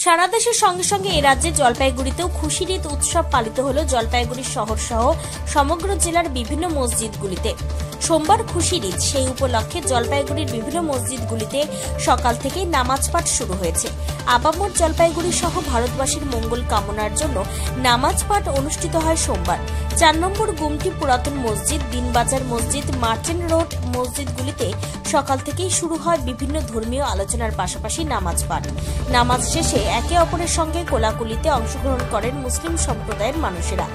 সারা দেশের সঙ্গে সঙ্গে এ রাজ্যে জলপাইগুড়িতেও খুশির ঈদ উৎসব পালিত হলো জলপাইগুড়ি শহর সহ সমগ্র জেলার বিভিন্ন মসজিদগুলিতে। সোমবার খুশির ঈদ, সেই উপলক্ষে জলপাইগুড়ির বিভিন্ন মসজিদগুলিতে সকাল থেকেই নামাজ পাঠ শুরু হয়েছে। আপামর জলপাইগুড়ি সহ ভারতবাসীর মঙ্গল কামনার জন্য নামাজ পাঠ অনুষ্ঠিত হয় সোমবার। ৪ নম্বর গুমটি পুরাতন মসজিদ, দিনবাজার মসজিদ, মার্চেন্ট রোড মসজিদগুলিতে সকাল থেকেই শুরু হয় বিভিন্ন ধর্মীয় আলোচনার পাশাপাশি নামাজ পাঠ। নামাজ শেষে একে অপরের সঙ্গে কোলাকুলিতে অংশগ্রহণ করেন মুসলিম সম্প্রদায়ের মানুষেরা।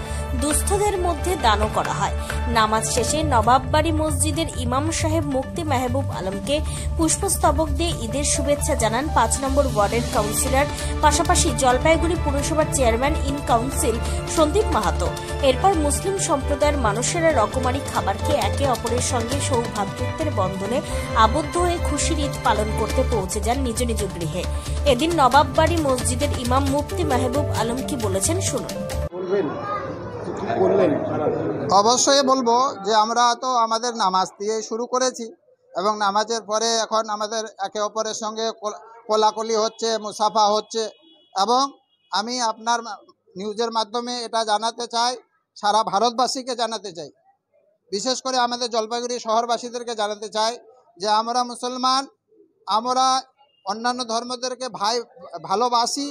দুস্থদের মধ্যে দানও করা হয়। নামাজ শেষে নবাববাড়ি মসজিদের ইমাম সাহেব মুফতি মেহবুব আলমকে পুষ্পস্তবক দিয়ে ঈদের শুভেচ্ছা জানান ৫ নম্বর ওয়ার্ডের কাউন্সিলর, পাশাপাশি জলপাইগুড়ি পুরসভার chairman in council Sandip Mahato. এরপর মুসলিম সম্প্রদায়ের মানুষেরা রকমারি খাবার খেয়ে একে অপরের সঙ্গে সৌভ্রাতৃত্বের বন্ধনে আবদ্ধ হয়ে খুশির ঈদ পালন করতে পৌঁছে যান নিজ নিজ গৃহে। এদিন নবাববাড়ি মসজিদের ইমাম মুফতি মেহবুব আলম কি বলেছেন শুনুন। অবশ্যই বলবো যে আমরা তো আমাদের নামাজ দিয়ে শুরু করেছি এবং নামাজের পরে এখন আমাদের একে অপরের সঙ্গে কোলাকুলি হচ্ছে, মুসাফা হচ্ছে। এবং আমি আপনার নিউজের মাধ্যমে এটা জানাতে চাই, সারা ভারতবাসীকে জানাতে চাই, বিশেষ করে আমাদের জলপাইগুড়ি শহরবাসীদেরকে জানাতে চাই যে আমরা মুসলমান, আমরা অন্যান্য ধর্মদেরকে ভালোবাসি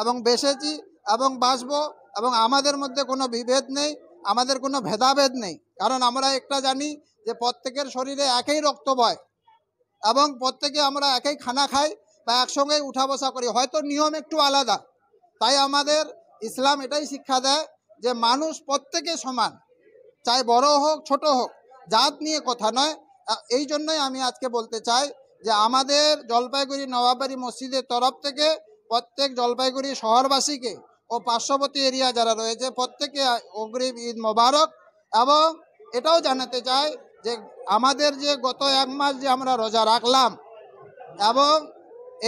এবং বেসেছি এবং বাসবো, এবং আমাদের মধ্যে কোনো বিভেদ নেই, আমাদের কোনো ভেদাভেদ নেই। কারণ আমরা একটা জানি যে প্রত্যেকের শরীরে একই রক্ত বয় এবং প্রত্যেকে আমরা একই খানা খাই বা একসঙ্গেই উঠা বসা করি, হয়তো নিয়ম একটু আলাদা। তাই আমাদের ইসলাম এটাই শিক্ষা দেয় যে মানুষ প্রত্যেকে সমান, চাই বড় হোক ছোট হোক, জাত নিয়ে কথা নয়। এই জন্যই আমি আজকে বলতে চাই যে আমাদের জলপাইগুড়ি নবাববাড়ি মসজিদের তরফ থেকে প্রত্যেক জলপাইগুড়ি শহরবাসীকে ও পার্শ্ববর্তী এরিয়া যারা রয়েছে প্রত্যেকে অগ্রিম ঈদ মোবারক। এবং এটাও জানাতে চাই যে আমাদের যে গত 1 মাস যে আমরা রোজা রাখলাম, এবং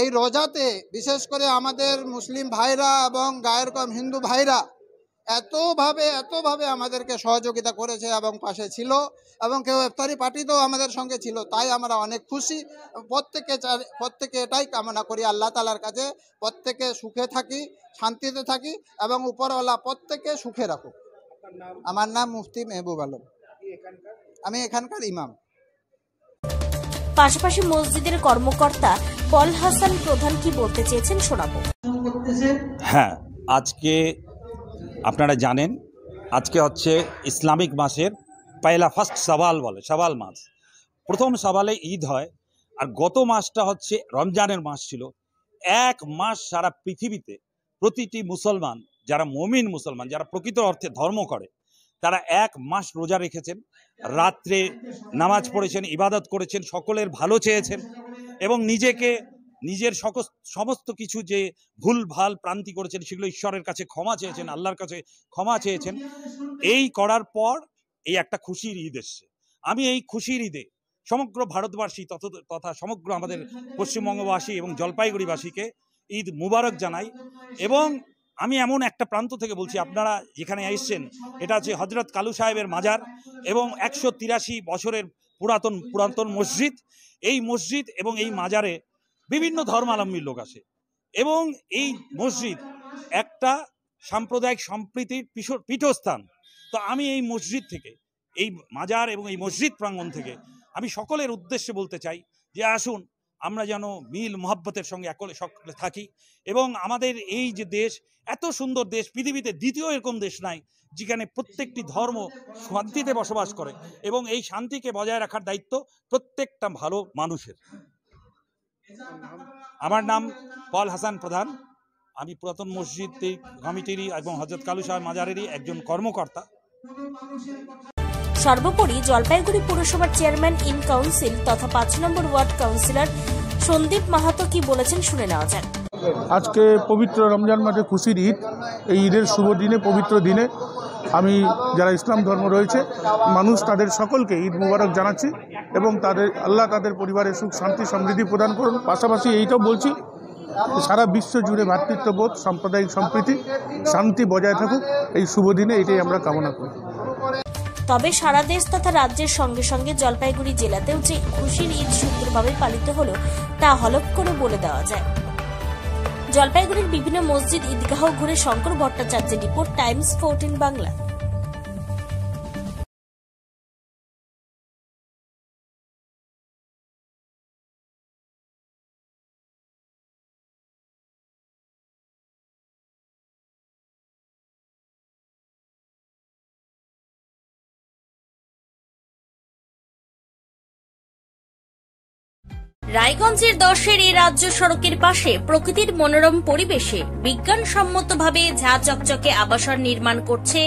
এই রোজাতে বিশেষ করে আমাদের মুসলিম ভাইরা এবং গায়ের কম হিন্দু ভাইরা এতভাবে আমাদেরকে সহযোগিতা করেছে এবং পাশে ছিল, এবং কেউ ইফতারি পার্টিতেও আমাদের সঙ্গে ছিল। তাই আমরা অনেক খুশি। প্রত্যেকে এটাই কামনা করি আল্লাহ তাআলার কাছে, প্রত্যেকে সুখে থাকি, শান্তিতে থাকি এবং উপরওয়ালা প্রত্যেকে সুখে রাখুক। আমার নাম মুফতি মেহবুব আলম, আমি এখানকার ইমাম। পাশাপাশি মসজিদের কর্মকর্তা পল হাসান প্রধান কি বলতে চেয়েছেন শোনাবো। হ্যাঁ, আজকে আপনারা জানেন আজকে হচ্ছে ইসলামিক মাসের ফার্স্ট সওয়াল বলে, সওয়াল মাস। প্রথম সওয়ালে ঈদ হয়, আর গত মাসটা হচ্ছে রমজানের মাস ছিল। 1 মাস সারা পৃথিবীতে প্রতিটি মুসলমান, যারা মুমিন মুসলমান, যারা প্রকৃত অর্থে ধর্ম করে, তারা 1 মাস রোজা রেখেছেন, রাত্রে নামাজ পড়েছেন, ইবাদত করেছেন, সকলের ভালো চেয়েছেন এবং নিজের সমস্ত কিছু যে ভুল ভাল প্রান্তি করেছেন সেগুলো ঈশ্বরের কাছে ক্ষমা চেয়েছেন, আল্লাহর কাছে ক্ষমা চেয়েছেন। এই করার পর এই একটা খুশির ঈদ এসছে। আমি এই খুশির ঈদে সমগ্র ভারতবাসী তথা সমগ্র আমাদের পশ্চিমবঙ্গবাসী এবং জলপাইগুড়িবাসীকে ঈদ মুবারক জানাই। এবং আমি এমন একটা প্রান্ত থেকে বলছি, আপনারা যেখানে এসছেন, এটা হচ্ছে হজরত কালু সাহেবের মাজার এবং 183 বছরের পুরাতন মসজিদ। এই মসজিদ এবং এই মাজারে বিভিন্ন ধর্মাবলম্বীর লোক আসে এবং এই মসজিদ একটা সাম্প্রদায়িক সম্প্রীতির পীঠস্থান। তো আমি এই মসজিদ থেকে, এই মাজার এবং এই মসজিদ প্রাঙ্গণ থেকে আমি সকলের উদ্দেশ্যে বলতে চাই যে আসুন আমরা যেন মিল মোহাব্বতের সঙ্গে সকলে থাকি। এবং আমাদের এই যে দেশ, এত সুন্দর দেশ, পৃথিবীতে দ্বিতীয় এরকম দেশ নাই যেখানে প্রত্যেকটি ধর্ম শান্তিতে বসবাস করে, এবং এই শান্তিকে বজায় রাখার দায়িত্ব প্রত্যেকটা ভালো মানুষের। আমার নাম পল হাসান প্রধান, আমি পুরাতন মসজিদ কমিটিরই এবং হযরত কালু সাহেব মাজারেরই একজন কর্মকর্তা। সর্বোপরি জলপাইগুড়ি পুরসভার চেয়ারম্যান ইন কাউন্সিল তথা ৫ নম্বর ওয়ার্ড কাউন্সিলর সন্দীপ মাহাতো কি বলেছেন শুনে নেওয়া যাক। আজকে পবিত্র রমজান মাসে খুশির ঈদ, এই ঈদের শুভ দিনে, পবিত্র দিনে আমি যারা ইসলাম ধর্ম রয়েছে মানুষ, তাদের সকলকে ঈদ মুবারক জানাচ্ছি এবং আল্লাহ তাদের পরিবারের সুখ শান্তি সমৃদ্ধি প্রদান করুন। পাশাপাশি এইটাও বলছি সারা বিশ্ব জুড়ে ভ্রাতৃত্ববোধ, সাম্প্রদায়িক সম্প্রীতি, শান্তি বজায় থাকুক এই শুভ দিনে, এটাই আমরা কামনা করি। তবে সারা দেশ তথা রাজ্যের সঙ্গে সঙ্গে জলপাইগুড়ি জেলাতেও যে খুশির ঈদ সুন্দরভাবে পালিত হলো তা হলফ করে বলে দেওয়া যায়। জলপাইগুড়ির বিভিন্ন মসজিদ ঈদগাহ ঘুরে শঙ্কর ভট্টাচার্যের রিপোর্ট, টাইমস 14 বাংলা। রায়গঞ্জের 10-এর এই রাজ্য সড়কের পাশে প্রকৃতির মনোরম পরিবেশে বিজ্ঞানসম্মতভাবে ঝা চকচকে আবাসন নির্মাণ করছে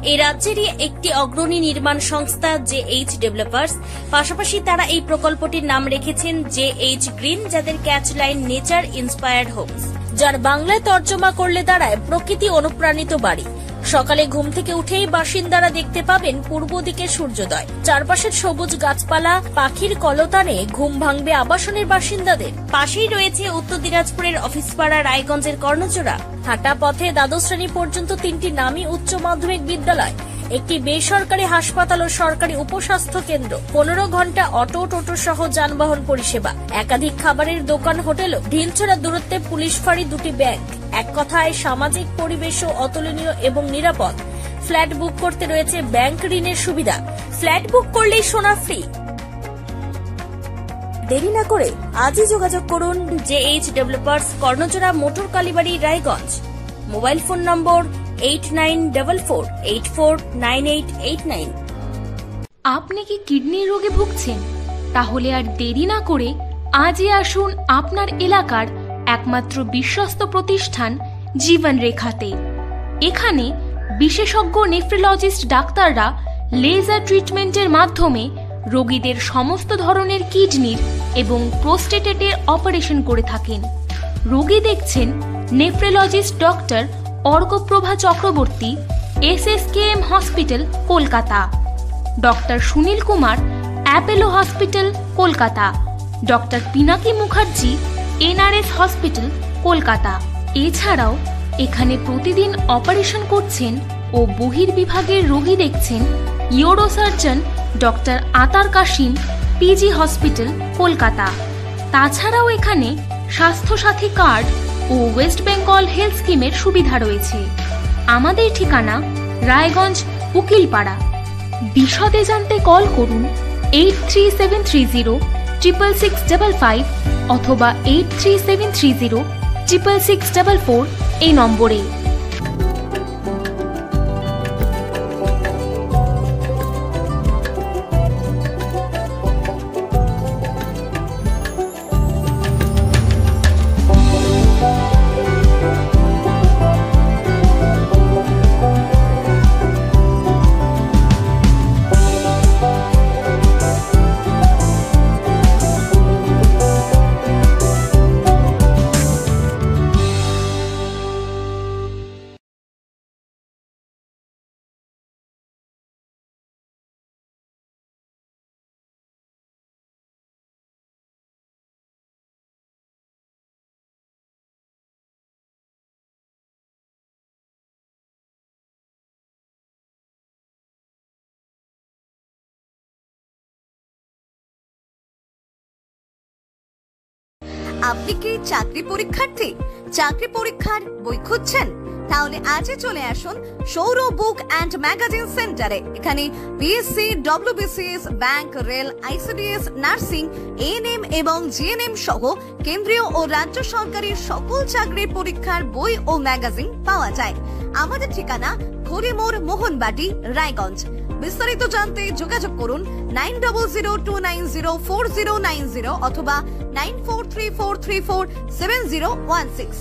এই রাজ্যেরই একটি অগ্রণী নির্মাণ সংস্থা JH ডেভেলপার্স। পাশাপাশি তারা এই প্রকল্পটির নাম রেখেছেন JH গ্রিন, যাদের catch line nature inspired homes, যার বাংলায় তর্জমা করলে দাঁড়ায় প্রকৃতি অনুপ্রাণিত বাড়ি। সকালে ঘুম থেকে উঠেই বাসিন্দারা দেখতে পাবেন পূর্ব দিকে সূর্যোদয়, চারপাশের সবুজ গাছপালা, পাখির কলতানে ঘুম ভাঙবে আবাসনের বাসিন্দাদের। পাশেই রয়েছে উত্তর দিনাজপুরের অফিসপাড়া রায়গঞ্জের কর্ণজোড়া। হাঁটা পথে দ্বাদশ শ্রেণী পর্যন্ত 3টি নামী উচ্চ মাধ্যমিক বিদ্যালয়, একটি বেসরকারি হাসপাতাল ও সরকারি উপস্বাস্থ্য কেন্দ্র, 15 ঘন্টা অটো, টোটো সহ যানবাহন পরিষেবা, একাধিক খাবারের দোকান, হোটেলও, ঢিলছড়া দূরত্বে পুলিশ ফাঁড়ি, 2টি ব্যাংক। এক কথায় সামাজিক পরিবেশও অতুলনীয় এবং নিরাপদ। ফ্ল্যাট বুক করতে রয়েছে ব্যাংক ঋণের সুবিধা, ফ্ল্যাট বুক করলেই সোনা ফ্রি। দেরি না করে আজই যোগাযোগ করুন JH developers, Karnajora, motor Kalibari, Raiganj. Mobile phone number 8944849889। আপনি কি কিডনি রোগে ভুগছেন? তাহলে আর দেরি না করে আজই আসুন আপনার এলাকার একমাত্র বিশ্বস্ত প্রতিষ্ঠান জীবন রেখাতে। এখানে বিশেষজ্ঞ নেফ্রোলজিস্ট ডাক্তাররা লেজার ট্রিটমেন্টের মাধ্যমে রোগীদের সমস্ত ধরনের কিডনির এবং প্রোস্টেটের অপারেশন করে থাকেন। রোগী দেখছেন nephrologist doctor Arkaprabha Chakraborty, SSKM hospital, Kolkata. Doctor Sunil Kumar, Apollo hospital, Kolkata. Doctor Pinaki Mukherjee, NRS hospital, Kolkata. এছাড়াও এখানে প্রতিদিন অপারেশন করছেন ও বহির্বিভাগের রোগী দেখছেন ইউরোসার্জন ডক্টর আতার কাশিম, PG হসপিটাল, কলকাতা। তাছাড়াও এখানে স্বাস্থ্যসাথী কার্ড ও ওয়েস্ট বেঙ্গল হেলথ স্কিমের সুবিধা রয়েছে। আমাদের ঠিকানা রায়গঞ্জ, উকিলপাড়া। বিশদে জানতে কল করুন 8373066655 অথবা 8373066644 এই নম্বরে। আপনি কি চাকরি পরীক্ষার্থী? চাকরি পরীক্ষার বই খুঁজছেন? তাহলে আজই চলে আসুন সৌরভ বুক অ্যান্ড ম্যাগাজিন সেন্টারে। এখানে BSc, WBCS, bank, rail, ICDS, nursing, ANM এবং GNM সহ কেন্দ্রীয় ও রাজ্য সরকারি সকল চাকরির পরীক্ষার বই ও ম্যাগাজিন পাওয়া যায়। আমাদের ঠিকানা ঘড়িমোড়, মোহনবাটি, রায়গঞ্জ। বিস্তারিত জানতে যোগাযোগ করুন 9002904090 অথবা 9434347016।